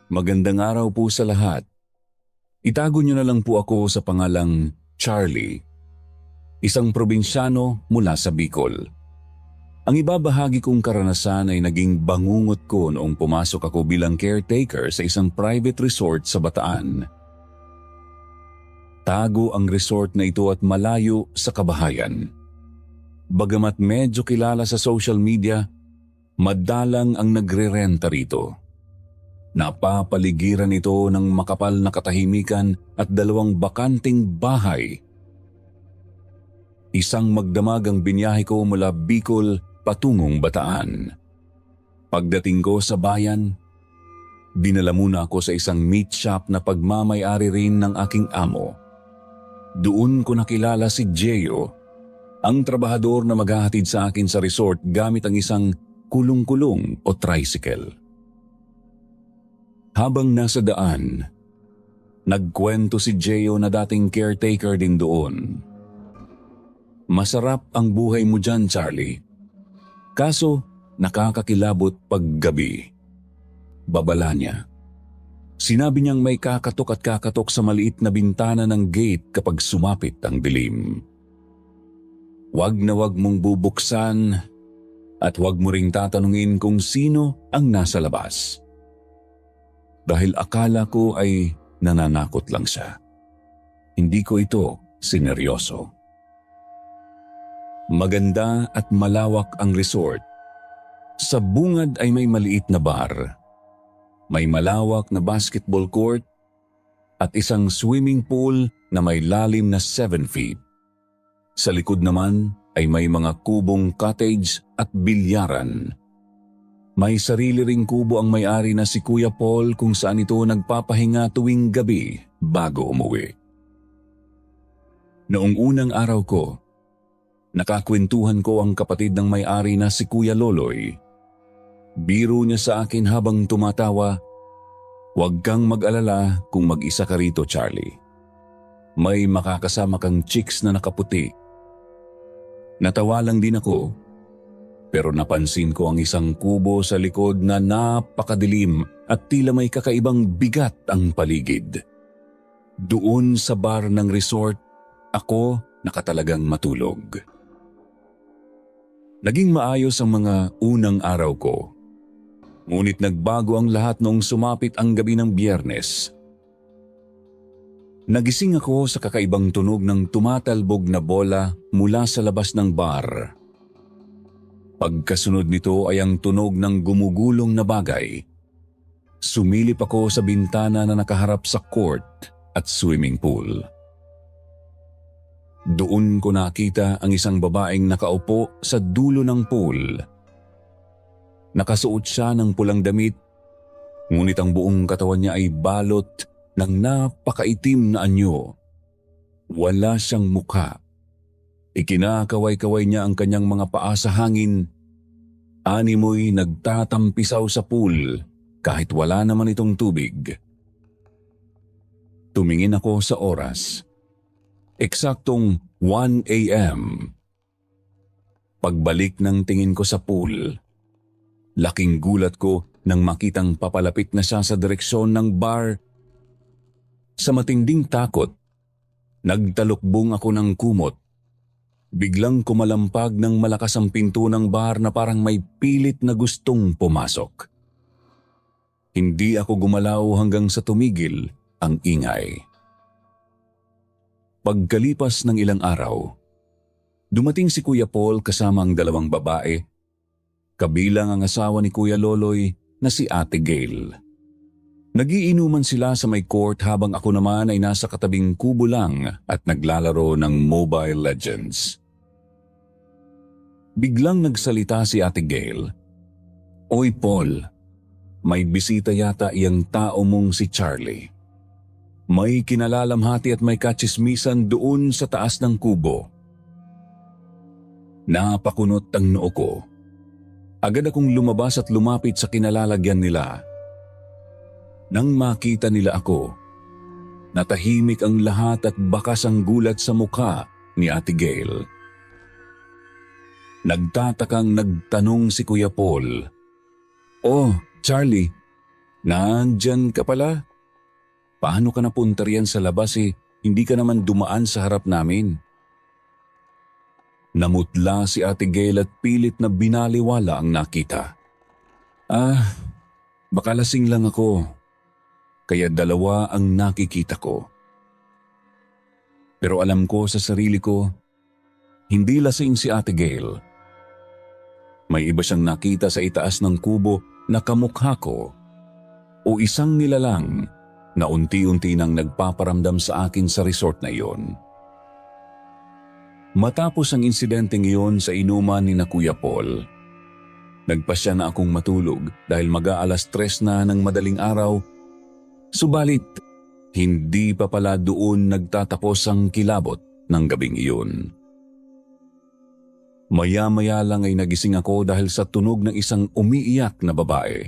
Magandang araw po sa lahat. Itago niyo na lang po ako sa pangalang Charlie, isang probinsyano mula sa Bicol. Ang ibabahagi kong karanasan ay naging bangungot ko noong pumasok ako bilang caretaker sa isang private resort sa Bataan. Tago ang resort na ito at malayo sa kabahayan. Bagamat medyo kilala sa social media, madalang ang nagre-renta rito. Napapaligiran ito ng makapal na katahimikan at 2 bakanting bahay. Isang magdamag ang binyahe ko mula Bicol patungong Bataan. Pagdating ko sa bayan, dinala muna ako sa isang meat shop na pagmamay-ari rin ng aking amo. Doon ko nakilala si Gio, ang trabahador na maghahatid sa akin sa resort gamit ang isang kulong-kulong o tricycle. Habang nasa daan, nagkwento si Gio na dating caretaker din doon. Masarap ang buhay mo dyan, Charlie. Kaso, nakakakilabot pag gabi. Babala niya. Sinabi niyang may kakatok at kakatok sa maliit na bintana ng gate kapag sumapit ang dilim. Wag na wag mong bubuksan at wag mo ring tatanungin kung sino ang nasa labas. Dahil akala ko ay nananakot lang siya. Hindi ko ito sineryoso. Maganda at malawak ang resort. Sa bungad ay may maliit na bar. May malawak na basketball court at isang swimming pool na may lalim na 7 feet. Sa likod naman ay may mga kubong cottage at bilyaran. May sarili ring kubo ang may-ari na si Kuya Paul kung saan ito nagpapahinga tuwing gabi bago umuwi. Noong unang araw ko, nakakwentuhan ko ang kapatid ng may-ari na si Kuya Loloy. Biro niya sa akin habang tumatawa, "Huwag kang mag-alala kung mag-isa ka rito, Charlie. May makakasama kang chicks na nakaputi." Natawa lang din ako. Pero napansin ko ang isang kubo sa likod na napakadilim at tila may kakaibang bigat ang paligid. Doon sa bar ng resort, ako nakatalagang matulog. Naging maayos ang mga unang araw ko. Ngunit nagbago ang lahat noong sumapit ang gabi ng Biyernes. Nagising ako sa kakaibang tunog ng tumatalbog na bola mula sa labas ng bar. Pagkasunod nito ay ang tunog ng gumugulong na bagay. Sumilip ako sa bintana na nakaharap sa court at swimming pool. Doon ko nakita ang isang babaeng nakaupo sa dulo ng pool. Nakasuot siya ng pulang damit, ngunit ang buong katawan niya ay balot ng napakaitim na anyo. Wala siyang mukha. Ikinakaway-kaway niya ang kanyang mga paa sa hangin. Animoy nagtatampisaw sa pool kahit wala naman itong tubig. Tumingin ako sa oras. Eksaktong 1 a.m. Pagbalik ng tingin ko sa pool, laking gulat ko nang makitang papalapit na siya sa direksyon ng bar. Sa matinding takot, nagtalukbong ako ng kumot. Biglang kumalampag ng malakas ang pinto ng bar na parang may pilit na gustong pumasok. Hindi ako gumalaw hanggang sa tumigil ang ingay. Pagkalipas ng ilang araw, dumating si Kuya Paul kasama ang 2 babae, kabilang ang asawa ni Kuya Loloy na si Ate Gail. Nagiinuman sila sa may court habang ako naman ay nasa katabing kubo lang at naglalaro ng Mobile Legends. Biglang nagsalita si Ate Gail. "Oy Paul, may bisita yata iyang tao mong si Charlie. May kinalalamhati at may katsismisan doon sa taas ng kubo." Napakunot ang noo ko. Agad akong lumabas at lumapit sa kinalalagyan nila. Nang makita nila ako, natahimik ang lahat at bakas ang gulat sa mukha ni Ate Gail. Nagtatakang nagtanong si Kuya Paul, "Oh, Charlie, Nandyan ka pala. Paano ka napunta riyan sa labas hindi ka naman dumaan sa harap namin? Namutla si Ate Gail at pilit na binaliwala ang nakita. Baka lasing lang ako. Kaya dalawa ang nakikita ko. Pero alam ko sa sarili ko, hindi lasing si Ate Gail. May iba siyang nakita sa itaas ng kubo na kamukha ko o isang nilalang na unti-unti nang nagpaparamdam sa akin sa resort na iyon. Matapos ang insidenteng iyon sa inuman ni na Kuya Paul, nagpasya na akong matulog dahil mag-aalas 3 na ng madaling araw, subalit hindi pa pala doon nagtatapos ang kilabot ng gabing iyon. Maya-maya lang ay nagising ako dahil sa tunog ng isang umiiyak na babae.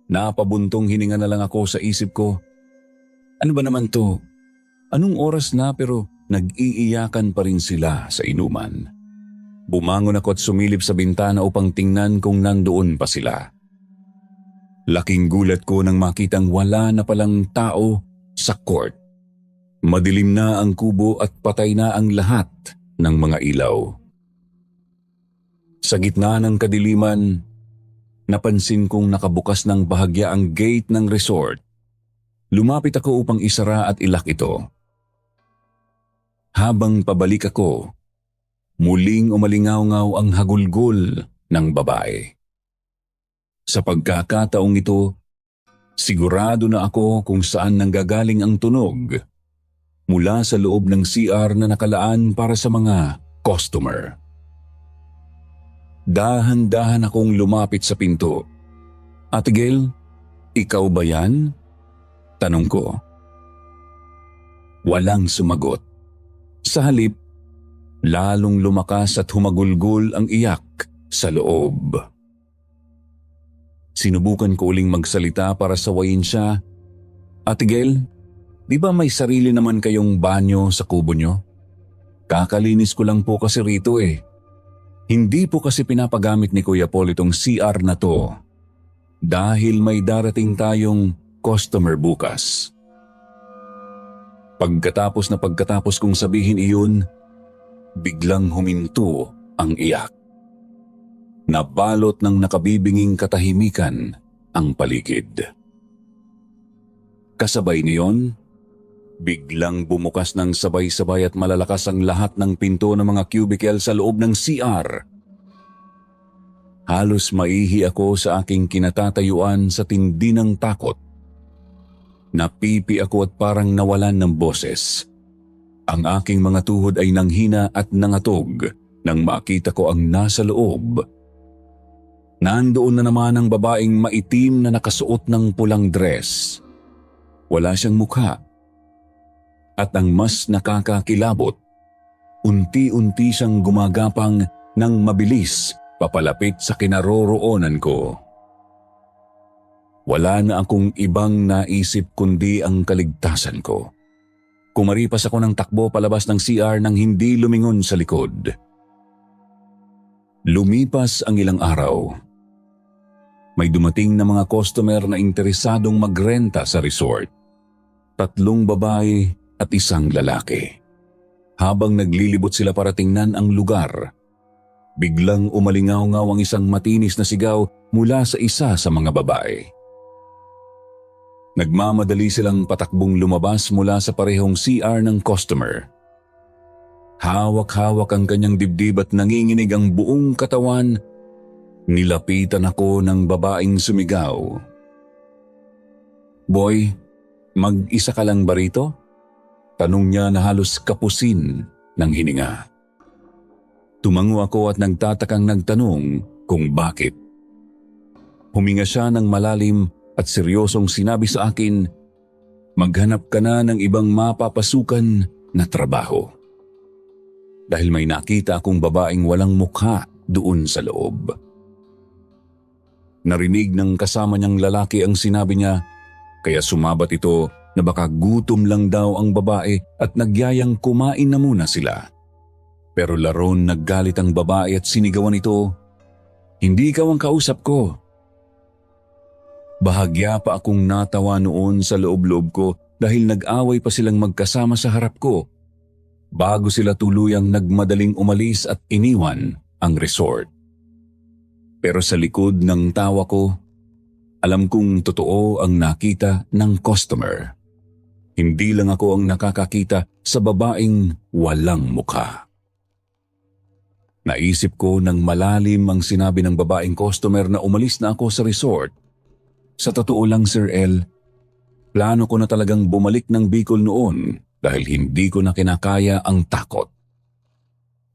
Napabuntong hininga na lang ako sa isip ko. Ano ba naman to? Anong oras na pero nag-iiyakan pa rin sila sa inuman? Bumangon ako at sumilip sa bintana upang tingnan kung nandoon pa sila. Laking gulat ko nang makitang wala na palang tao sa court. Madilim na ang kubo at patay na ang lahat ng mga ilaw. Sa gitna ng kadiliman, napansin kong nakabukas ng bahagya ang gate ng resort. Lumapit ako upang isara at ilak ito. Habang pabalik ako, muling umalingaw-ngaw ang hagulgol ng babae. Sa pagkakataong ito, sigurado na ako kung saan nanggagaling ang tunog. Mula sa loob ng CR na nakalaan para sa mga customer. Dahan-dahan akong lumapit sa pinto. Ate Gail, ikaw ba yan? Tanong ko. Walang sumagot. Sa halip, lalong lumakas at humagulgol ang iyak sa loob. Sinubukan ko uling magsalita para sawayin siya. Ate Gail, di ba may sarili naman kayong banyo sa kubo nyo? Kakalinis ko lang po kasi rito Hindi po kasi pinapagamit ni Kuya Paul itong CR na to dahil may darating tayong customer bukas. Pagkatapos kong sabihin iyon, biglang huminto ang iyak. Nabalot ng nakabibinging katahimikan ang paligid. Kasabay niyon, biglang bumukas ng sabay-sabay at malalakas ang lahat ng pinto ng mga cubicle sa loob ng CR. Halos maihi ako sa aking kinatatayuan sa tindi ng takot. Napipi ako at parang nawalan ng boses. Ang aking mga tuhod ay nanghina at nangatog nang makita ko ang nasa loob. Nandoon na naman ang babaeng maitim na nakasuot ng pulang dress. Wala siyang mukha. At ang mas nakakakilabot, unti-unti siyang gumagapang ng mabilis papalapit sa kinaroroonan ko. Wala na akong ibang naisip kundi ang kaligtasan ko. Kumaripas ako ng takbo palabas ng CR nang hindi lumingon sa likod. Lumipas ang ilang araw. May dumating na mga customer na interesadong magrenta sa resort. 3 babae at 1 lalaki. Habang naglilibot sila para tingnan ang lugar, biglang umalingaw-ngaw ang isang matinis na sigaw mula sa isa sa mga babae. Nagmamadali silang patakbong lumabas mula sa parehong CR ng customer. Hawak-hawak ang kanyang dibdib at nanginginig ang buong katawan. Nilapitan ako ng babaeng sumigaw. Boy, mag-isa ka lang ba rito? Tanong niya na halos kapusin ng hininga. Tumango ako at nagtatakang nagtanong kung bakit. Huminga siya ng malalim at seryosong sinabi sa akin, maghanap ka na ng ibang mapapasukan na trabaho. Dahil may nakita akong babaeng walang mukha doon sa loob. Narinig ng kasama niyang lalaki ang sinabi niya, kaya sumabat ito na baka gutom lang daw ang babae at nagyayang kumain na muna sila. Pero laron naggalit ang babae at sinigawan ito, hindi ikaw ang kausap ko. Bahagya pa akong natawa noon sa loob-loob ko dahil nag-away pa silang magkasama sa harap ko bago sila tuluyang nagmadaling umalis at iniwan ang resort. Pero sa likod ng tawa ko, alam kong totoo ang nakita ng customer. Hindi lang ako ang nakakakita sa babaeng walang mukha. Naisip ko nang malalim ang sinabi ng babaeng customer na umalis na ako sa resort. Sa totoo lang, Sir El, plano ko na talagang bumalik ng Bicol noon dahil hindi ko na kinakaya ang takot.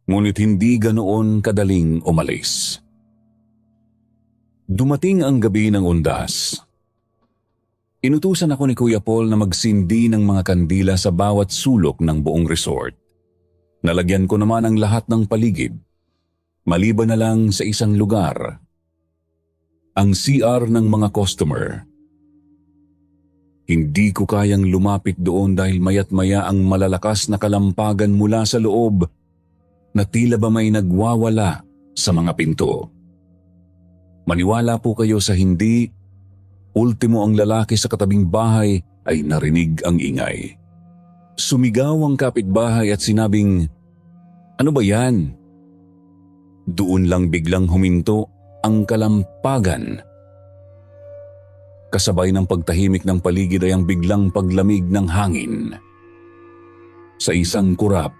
Ngunit hindi ganoon kadaling umalis. Dumating ang gabi ng undas. Inutusan ako ni Kuya Paul na magsindi ng mga kandila sa bawat sulok ng buong resort. Nalagyan ko naman ang lahat ng paligid, maliban na lang sa isang lugar, ang CR ng mga customer. Hindi ko kayang lumapit doon dahil mayat maya ang malalakas na kalampagan mula sa loob na tila ba may nagwawala sa mga pinto. Maniwala po kayo sa hindi, ultimo ang lalaki sa katabing bahay ay narinig ang ingay. Sumigaw ang kapitbahay at sinabing, "Ano ba yan?" Doon lang biglang huminto ang kalampagan. Kasabay ng pagtahimik ng paligid ay ang biglang paglamig ng hangin. Sa isang kurap,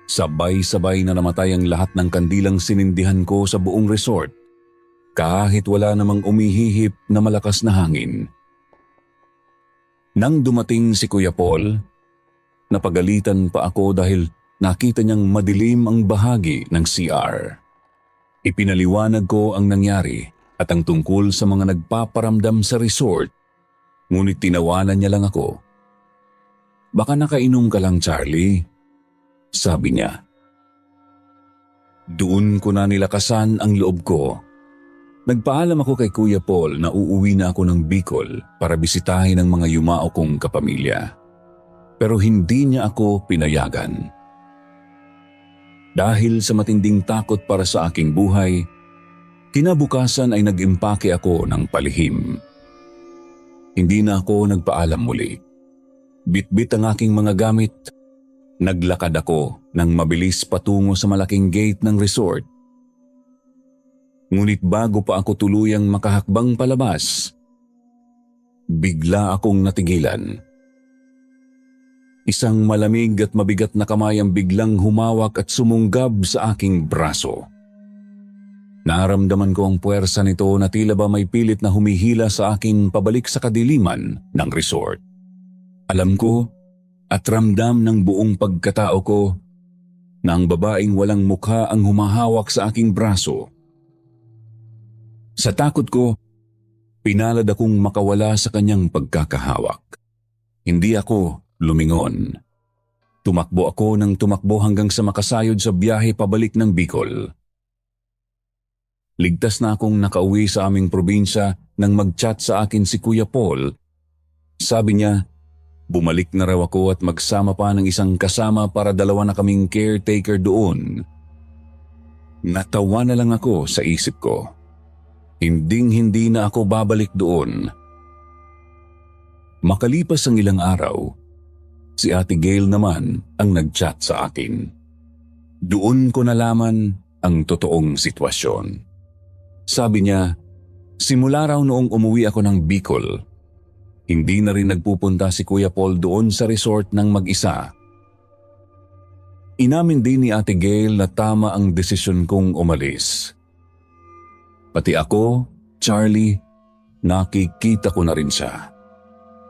sabay-sabay na namatay ang lahat ng kandilang sinindihan ko sa buong resort, kahit wala namang umihihip na malakas na hangin. Nang dumating si Kuya Paul, napagalitan pa ako dahil nakita niyang madilim ang bahagi ng CR. Ipinaliwanag ko ang nangyari at ang tungkol sa mga nagpaparamdam sa resort, ngunit tinawanan niya lang ako. "Baka nakainom ka lang, Charlie," sabi niya. Doon ko na nilakasan ang loob ko. Nagpaalam ako kay Kuya Paul na uuwi na ako ng Bicol para bisitahin ang mga yumao kong kapamilya. Pero hindi niya ako pinayagan. Dahil sa matinding takot para sa aking buhay, kinabukasan ay nag-impake ako ng palihim. Hindi na ako nagpaalam muli. Bitbit ang aking mga gamit. Naglakad ako ng mabilis patungo sa malaking gate ng resort. Ngunit bago pa ako tuluyang makahakbang palabas, bigla akong natigilan. Isang malamig at mabigat na kamay ang biglang humawak at sumunggab sa aking braso. Naramdaman ko ang puwersa nito na tila ba may pilit na humihila sa akin pabalik sa kadiliman ng resort. Alam ko at ramdam ng buong pagkatao ko na ang babaeng walang mukha ang humahawak sa aking braso. Sa takot ko, pinalad akong makawala sa kanyang pagkakahawak. Hindi ako lumingon. Tumakbo ako ng tumakbo hanggang sa makasayod sa biyahe pabalik ng Bicol. Ligtas na akong nakauwi sa aming probinsya nang mag-chat sa akin si Kuya Paul. Sabi niya, bumalik na raw ako at magsama pa ng isang kasama para dalawa na kaming caretaker doon. Natawa na lang ako sa isip ko. Hinding-hindi na ako babalik doon. Makalipas ang ilang araw, si Ate Gail naman ang nag-chat sa akin. Doon ko nalaman ang totoong sitwasyon. Sabi niya, simula raw noong umuwi ako ng Bicol, hindi na rin nagpupunta si Kuya Paul doon sa resort ng mag-isa. Inamin din ni Ate Gail na tama ang desisyon kong umalis. Pati ako, Charlie, nakikita ko na rin siya.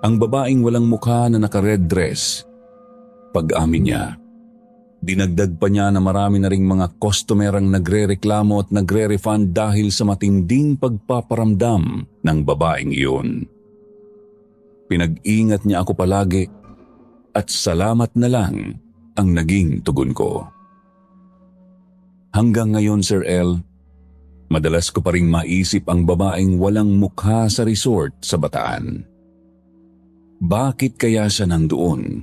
Ang babaeng walang mukha na naka-red dress. Pag-amin niya, dinagdag pa niya na marami na ring mga customer ang nagre-reklamo at nagre-refund dahil sa matinding pagpaparamdam ng babaeng iyon. Pinag-ingat niya ako palagi at salamat na lang ang naging tugon ko. Hanggang ngayon, Sir El, madalas ko pa ring maisip ang babaeng walang mukha sa resort sa Bataan. Bakit kaya siya nandoon?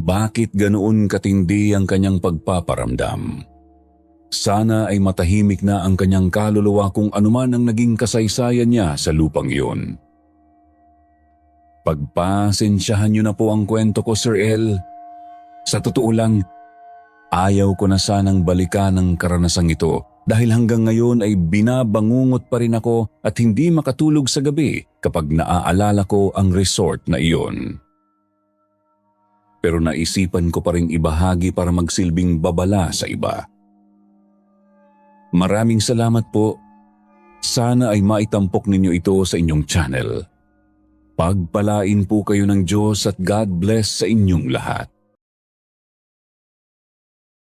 Bakit ganoon katindi ang kanyang pagpaparamdam? Sana ay matahimik na ang kanyang kaluluwa kung anuman ang naging kasaysayan niya sa lupang iyon. Pagpasensyahan niyo na po ang kwento ko, Sir El. Sa totoo lang, ayaw ko na sanang balikan ang karanasang ito dahil hanggang ngayon ay binabangungot pa rin ako at hindi makatulog sa gabi kapag naaalala ko ang resort na iyon. Pero naisipan ko pa rin ibahagi para magsilbing babala sa iba. Maraming salamat po. Sana ay maitampok ninyo ito sa inyong channel. Pagpalain po kayo ng Diyos at God bless sa inyong lahat.